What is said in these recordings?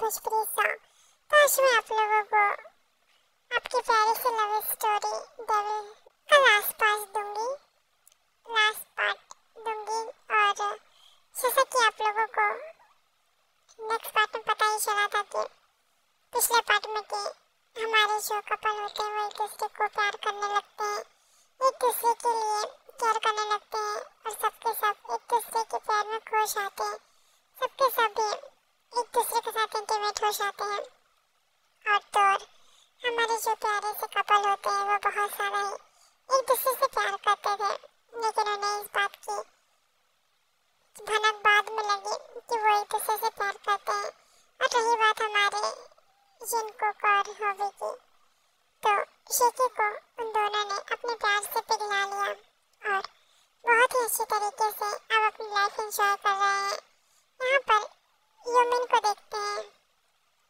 Bhojpuri song. तो आज मैं आप लोगों को आपकी प्यारी सी लव स्टोरी डेविल का लास्ट पार्ट दूंगी और जैसा कि आप लोगों को नेक्स्ट पार्ट में पता ही चला था कि पिछले पार्ट में कि हमारे जो कपल होते हैं वो एक दूसरे को प्यार करने लगते हैं, एक दूसरे के लिए केयर करने लगते हैं और सबके सब एक दूसरे के प्यार में खो जाते हैं, सबके सब भी एक दूसरे के साथ इंटीमेट हो जाते हैं। और तो और हमारे जो प्यारे से कपल होते हैं वो बहुत सारा ही एक दूसरे से प्यार करते थे, लेकिन उन्हें इस बात की भनक बाद में लगी कि वो एक दूसरे से प्यार करते हैं। और रही बात हमारे जिनको और हॉबी की, तो शिकी को उन दोनों ने अपने प्यार से पिघला लिया और बहुत ही अच्छी तरीके से अब अपनी लाइफ एंजॉय कर रहे हैं। यहाँ पर यूमिन को देखते हैं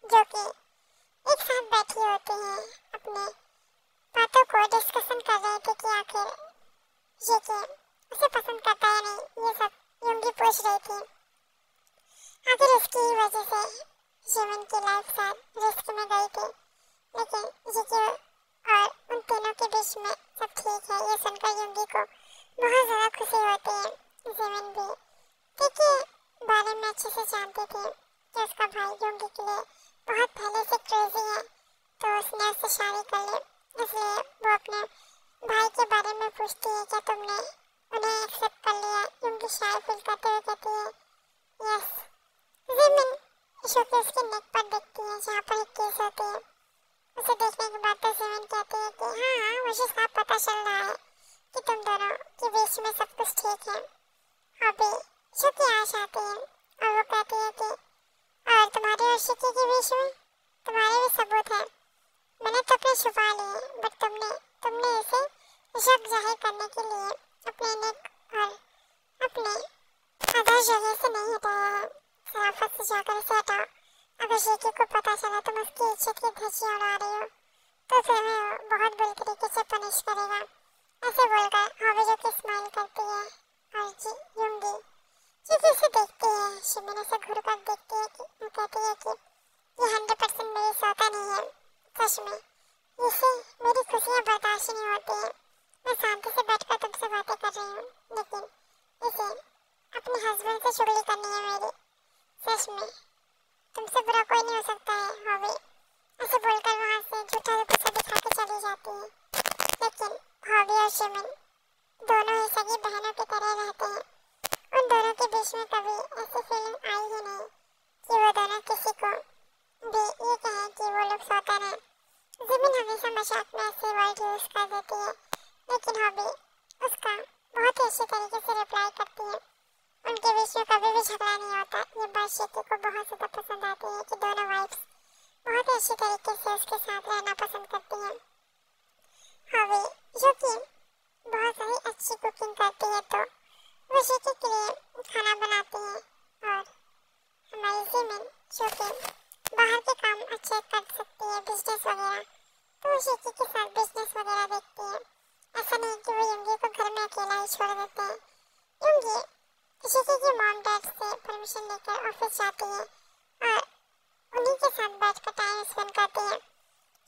जो कि एक साथ बैठी होती हैं, अपने बातों को डिस्कशन कर रहे थे कि आखिर शिकी उसे पसंद करता है नहीं, ये सब यूंगी पूछ रही थी। आखिर इसकी ही वजह से यूमिन की लाइफ शायद रिस्क में गई थी, लेकिन शिकी और उन तीनों के बीच में सब ठीक है। ये सुनकर यूंगी को बहुत ज़्यादा खुशी होती है। यूमिन भी के बारे में अच्छे से जानती थी कि उसका भाई यूंगी के लिए बहुत पहले से क्रेजी है, तो उसने उससे शादी कर ली। इसलिए वो अपने भाई के बारे में पूछती है क्या तुमने उन्हें एक्सेप्ट कर लिया। यूंगी शायद फील करते हुए कहती है यस। यूमिन शोकेस की नेक पर देखती है जहाँ पर एक केस होती है। उसे देखने के बाद तो यूमिन कहती है कि हाँ मुझे साफ पता चल रहा है कि तुम दोनों के बीच में सब कुछ ठीक है। अभी शिकी आ जाती है और वो कहती है कि और तुम्हारे और शिकी के बीच में तुम्हारे भी सबूत है, मैंने तो अपने छुपा लिए, बट तुमने इसे शक जाहिर करने के लिए अपने नेक और अपने आधार जगह से नहीं हटाया है। शराफत से जाकर इसे हटाओ। अगर शिकी को पता चला तुम उसकी इज्जत की धज्जियां उड़ा रही हो तो फिर मैं बहुत बुरी तरीके से पनिश करेगा। ऐसे बोलकर हॉबी जो कि स्माइल करती है और यूंगी शिकी से देखती है। शिमिन उसे घूर कर देखती है कि कहती है कि ये 100% मेरी सौता नहीं है, सच में इसे मेरी खुशियाँ बर्दाश्त नहीं होती है। मैं शांति से बैठकर तुमसे बातें कर रही हूँ, लेकिन इसे अपने हस्बैंड से चुगली करनी है मेरी। सच में तुमसे बुरा कोई नहीं हो सकता है हॉबी। ऐसे बोलकर वहाँ से झूठा गुस्सा दिखा के चली जाती है। लेकिन हॉबी और शिमिन दोनों ही सगी बहनों की तरह रहते हैं। उन दोनों के बीच में कभी ऐसी फीलिंग आई ही नहीं कि वो दोनों किसी को भी ये कहें कि वो लोग सौतन हैं। ज़मीन हमेशा मजाक में ऐसे वर्ड यूज़ कर देती है, लेकिन हॉबी उसका बहुत ही अच्छी तरीके से रिप्लाई करती है। उनके बीच में कभी भी झगड़ा नहीं होता। ये बात शिकी को बहुत ज़्यादा पसंद आती है कि दोनों वाइफ्स बहुत ही अच्छी तरीके से उसके साथ रहना पसंद करती हैं। हॉबी जो कि बहुत सारी अच्छी कुकिंग करती है, तो वो शिकी के लिए खाना बनाती है। और हमारी ज़मीन जो कि बाहर के काम अच्छे कर सकती है, बिजनेस वगैरह, तो वो शिकी के साथ बिजनेस वगैरह देखती है। ऐसा नहीं कि वो यूंगी को घर में अकेला ही छोड़ देते हैं। यूंगी शिकी की मॉम डैड से परमिशन लेकर ऑफिस जाती है और उन्हीं के साथ बैठकर टाइम स्पेंड करती है।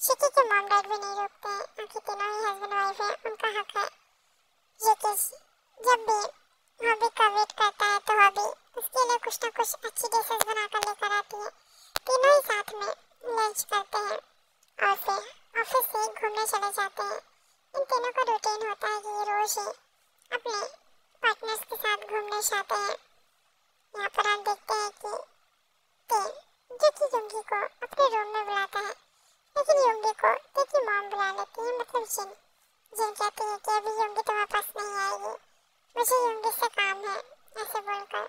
शिकी के मॉम डैड भी नहीं रोकते हैं, क्योंकि तीनों ही हस्बैंड वाइफ है, उनका हक है। ये कि जब भी हॉबी का वेट करता है तो हॉबी उसके लिए कुछ ना कुछ अच्छी डिशेस बनाकर लेकर आती है। तीनों ही साथ में लंच करते हैं और फिर ऑफिस से घूमने चले जाते हैं। इन तीनों का रूटीन होता है कि ये रोज ही अपने पार्टनर्स के साथ घूमने जाते हैं। यहाँ पर हम देखते हैं कि जो कि यूंगी को अपने रूम में बुलाता है, लेकिन यूंगी को तेकी मॉम बुला लेती है, मतलब जिन कहती है कि अभी यूंगी तुम्हारे पास नहीं आएगी, मुझे यूंगी से काम है। ऐसे बोलकर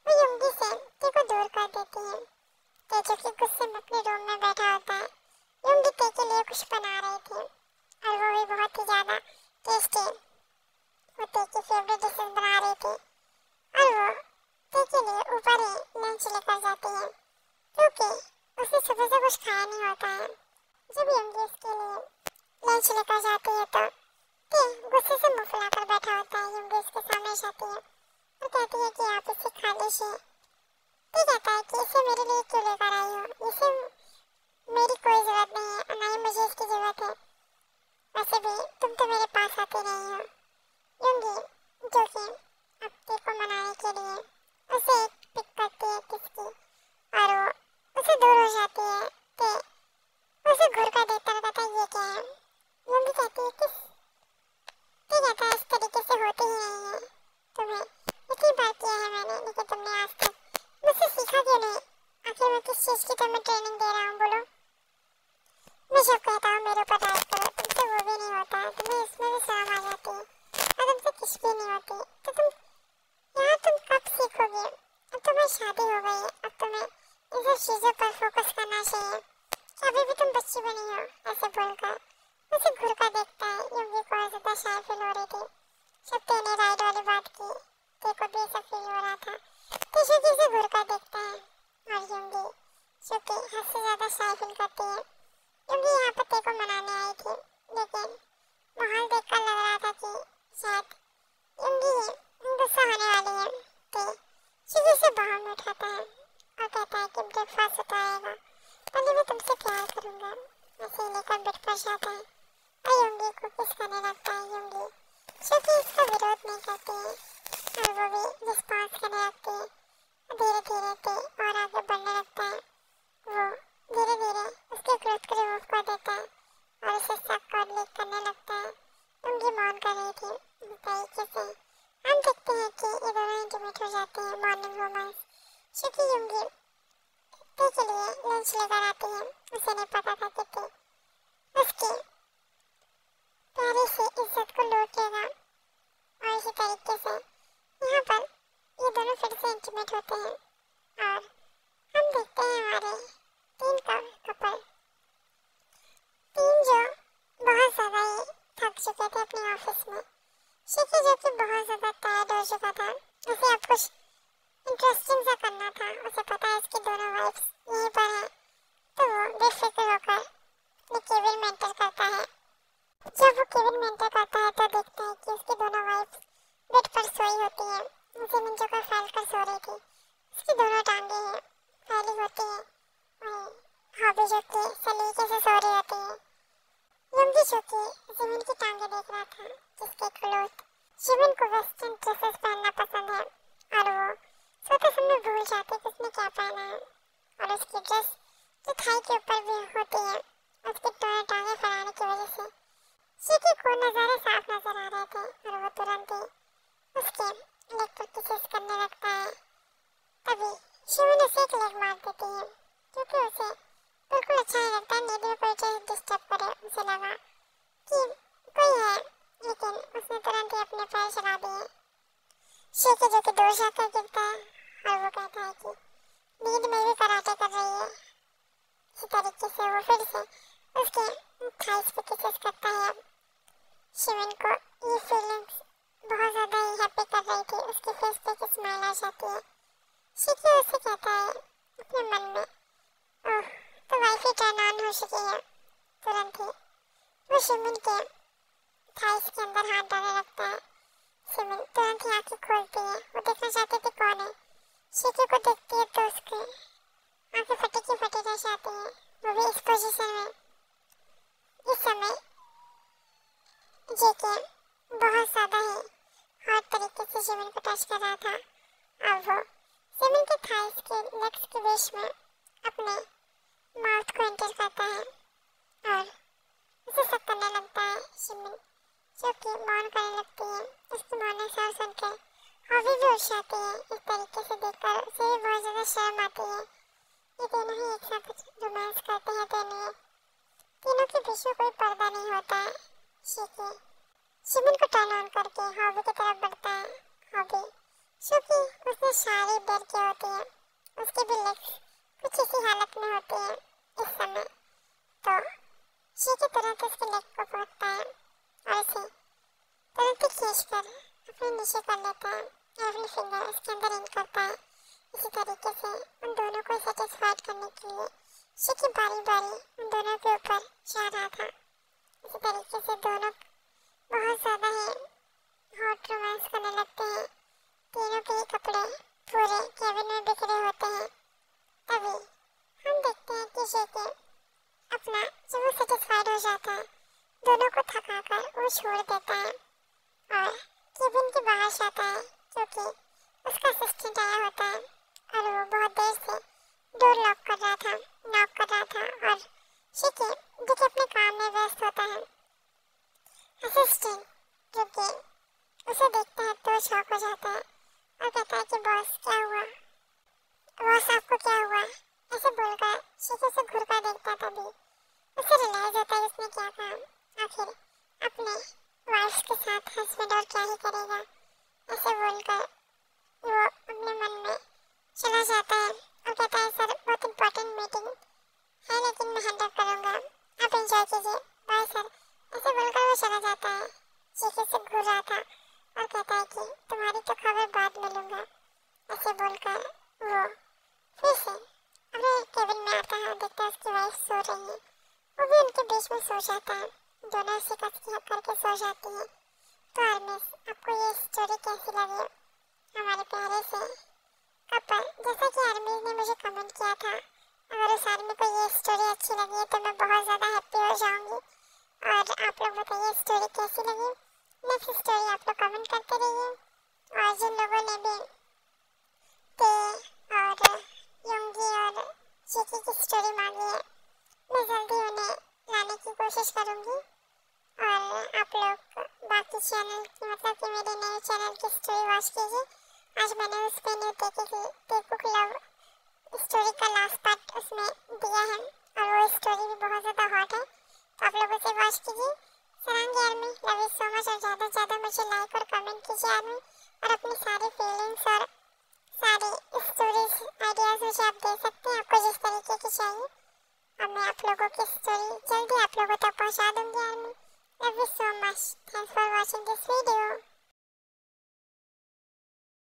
वो यूंगी से ते को दूर कर देती है। ते जो कि गुस्से में अपने रूम में बैठा होता है। यूंगी ते के लिए कुछ बना रही थी और वो भी बहुत ही ज़्यादा टेस्टी वो ते की फेवरेट डिशेस बना रही थी और वो ते के लिए ऊपर ही लंच लेकर जाती है, क्योंकि उसे सुबह से कुछ खाया नहीं होता है। जब यूंगी उसके लिए लंच लेकर जाती है तो ते गुस्से से मुंह फुलाकर बैठा होता है। यूंगी उसके सामने जाती है और कहती है कि आप इसे खा लीजिए। ते कहता है कि इसे मेरे लिए क्यों लेकर आई हो, इसे मेरी कोई ज़रूरत नहीं है और ना ही मुझे इसकी ज़रूरत है। वैसे भी तुम तो मेरे पास आते नहीं हो। यूंगी जो कि अपने को मनाने के लिए उसे एक पिक करती है किसकी और वो उसे दूर हो जाती है कि उसे घूर कर देखता रहता है ये क्या है। यूंगी कहती है किस ठीक कहता है इस तरीके से होती ही नहीं है। तुम्हें इतनी बार किया है मैंने लेकिन तुमने आज तक मुझसे सीखा क्यों नहीं। आखिर मैं किस चीज़ की तुम्हें ट्रेनिंग दे रहा हूँ बोलो। मैं जब कहता हूँ मेरे ऊपर राज करो तुमसे वो भी नहीं होता। तुम्हें इसमें भी शर्म आ जाती है और तुमसे कुछ भी नहीं होती। तो तुम कब सीखोगे। अब तुम्हें शादी हो गई है, अब तुम्हें इन सब चीज़ों पर फोकस करना चाहिए। क्या अभी भी तुम बच्ची बनी हो। ऐसे बोलकर उसे घूर कर देखता है। यूंगी को और ज़्यादा शाय फील हो रही थी। जब तेने राइड वाली बात की तेरे को भी ऐसा फील हो रहा था। तो शुकी से घूर कर देखता है और यूंगी शुकी हद से ज़्यादा शाय फील करती है। यूंगी यहाँ पर तेरे को मनाने आई थी लेकिन माहौल देखकर लग रहा था कि शायद यूंगी गुस्सा होने वाली है। तो शुकी से बाहों में उठाता है और कहता है कि ब्रेकफास्ट उठाएगा पहले मैं तुमसे प्यार करूँगा। ऐसे ही लेकर बेड पर जाता है और यूंगी को किस करने लगता है। यूंगी शुकी इसका विरोध नहीं करती है और वो भी रिस्पॉन्स करने लगती है। धीरे धीरे ते और आगे बढ़ने लगता है। वो धीरे धीरे उसके क्लोथ को रिमूव कर देता है और उसे सक और लिक करने लगता है। यूंगी मौन कर रही थी। इस तरीके से हम देखते हैं कि ये दोनों इंटीमेट हो जाते हैं। मॉर्निंग रोमांस शुकी यूंगी ते के लिए लंच लेकर आती है। उसे नहीं पता था कि ते उसकी प्यारी सी इज्जत को लूटेगा और इसी तरीके से यहाँ पर ये दोनों फिर से इंटीमेट होते हैं और हम देखते हैं हमारे तीन कपल तीन जो बहुत ज़्यादा ही थक चुके थे अपने ऑफिस में। शुकी जो कि बहुत ज़्यादा टायर्ड हो चुका था। उसे अब कुछ इंटरेस्टिंग सा करना था। उसे पता है इसकी दोनों वाइफ्स यहीं पर हैं तो वो बेफिक्र होकर अपने केबिन में एंटर करता है। जब वो केबिन में एंटर करता है तो देखता है कि उसकी दोनों वाइफ्स बेड पर सोई होती है। जमीन जो कर फैल कर सो रही थी। उसकी दोनों टांगें हैं फैली होती हैं और हॉबी जो कि सलीके से सो रही होती है। यूंगी जो कि जमीन की टांगें देख रहा था जिसके क्लोथ शिविन को वेस्टर्न ड्रेसेस पहनना पसंद है और वो सोते समय भूल जाती कि उसने क्या पहना है और उसकी ड्रेस जो थाई के ऊपर भी होती है उसकी दोनों टांगें फैलाने की वजह से शुकी को नज़ारे साफ नजर आ रहे थे और वो तुरंत ही उसके लेग पर किसेस करने लगता है। तभी शिविन उसे एक लेग मार देती है क्योंकि उसे बिल्कुल अच्छा नहीं लगता नींद में कोई चीज़ डिस्टर्ब करे। उसे लगा कि कोई है लेकिन उसने तुरंत ही अपने पैर चला दिए। शुकी जो कि दूर जाकर गिरता है और वो कहता है कि नींद में भी कराटे कर रही है। इसी तरीके से वो फिर से उसके थाइस पे किसेस करता है। शिविन को ये फीलिंग्स बहुत ज़्यादा ही हैप्पी कर रही थी। उसके फेस पे एक स्माइल आ जाती है। शुकी उससे कहता है अपने मन में ओह तो वाईफाई टर्न ऑन हो चुकी है। तुरंत ही वो शिविन के थाइस के अंदर हाथ डालने लगता है। शिविन तुरंत ही आंखें खोलती है। वो देखना चाहती थी कौन है। शुकी को देखती है तो उसके आंखें फटी की फटी रह जाती हैं। वो भी इस पोजीशन में इस समय जेके बहुत ज़्यादा ही हॉट तरीके से शिविन को टच कर रहा था। अब वो शिविन के थाइस के लेग्स के बीच में अपने माउथ को एंटर करता है और उसे सक करने लगता है। शिविन जो कि मौन करने लगती है। उसकी मौन साफ सुनकर हॉबी भी उठ जाती है। इस तरीके से देखकर उसे भी बहुत ज़्यादा शर्म आती है। ये दोनों ही एक साथ रोमांस करते हैं तीनों के बीच में कोई पर्दा नहीं होता है। शुकी शिविन को टर्न ऑन करके हॉबी की तरफ बढ़ता है। हॉबी शुकी उसने सारी बेर की होती है। उसके भी लेग्स कुछ इसी हालत में होती है इस समय। तो शुकी तुरंत उसके लेग को पकड़ता है और उसे तुरंत ही खींचकर अपने नीचे कर लेता है और अपनी फिंगर उसके अंदर इन करता है। इसी तरीके से उन दोनों को सेटिस्फाइड करने के लिए शुकी बारी बारी उन दोनों के ऊपर जा रहा था। इसी तरीके से दोनों बहुत ज़्यादा ही हॉट रोमांस करने लगते हैं। तीनों के ही कपड़े पूरे केबिन में बिखरे होते हैं। तभी हम देखते वो छोड़ देता है और केबिन के बाहर जाता है क्योंकि उसका असिस्टेंट आया होता है और वो बहुत देर से डोर नॉक कर रहा था और शिकी जो कि अपने काम में व्यस्त होता है। असिस्टेंट जो कि उसे देखता है तो शॉक हो जाता है और कहता है कि बॉस क्या हुआ, बॉस आपको क्या हुआ, ऐसे बोलकर शिकी से घूर कर देखता तभी उसे रियलाइज होता है उसने क्या कहा। आखिर अपने वाइफ के साथ हस्बैंड और क्या ही करेगा, ऐसे बोलकर वो अपने मन में चला जाता है और कहता है सर बहुत इंपॉर्टेंट मीटिंग है लेकिन मैं हैंडल करूँगा, आप एंजॉय कीजिए, बाय सर, ऐसे बोलकर वो चला जाता है। शिकी से घूर रहा था और कहता है कि तुम्हारी तो खबर बाद में लूँगा, ऐसे बोलकर वो फिर से अपने केबिन में आता है। देखता है उसकी वाइफ सो रही है, वो भी उनके बीच में सो जाता है, दोनों उसी कस की हक करके सो जाती हैं। तो आर्मिस आपको ये स्टोरी कैसी लगी हमारे प्यारे से कपल? जैसा कि आर्मिस ने मुझे कमेंट किया था, अगर उस आदमी को ये स्टोरी अच्छी लगी है तो मैं बहुत ज़्यादा हैप्पी हो जाऊँगी। और आप लोग बताइए स्टोरी कैसी लगी, नेक्स्ट स्टोरी आप लोग कमेंट करते रहिए। और जिन लोगों ने भी ते और योंगी और शिकी की स्टोरी मांगी है मैं जल्दी उन्हें लाने की कोशिश करूँगी। और आप लोग बाकी चैनल की मतलब कि मेरे नए चैनल की स्टोरी वॉच कीजिए। आज मैंने उस पर न्यू टेकुक लव स्टोरी का लास्ट पार्ट उसमें दिया है और वो स्टोरी भी बहुत ज़्यादा हॉट है, तो आप लोग उसे वॉच कीजिए। Sarangi army, love you so much. और ज़्यादा से ज़्यादा मुझे लाइक और कमेंट कीजिए आर्मी, और अपनी सारी फीलिंग्स और सारी स्टोरीज आइडियाज़ मुझे आप दे सकते हैं, आपको जिस तरीके की चाहिए, और मैं आप लोगों की स्टोरी जल्दी आप लोगों तक पहुँचा दूँगी army. Love you so much, thanks for watching this video.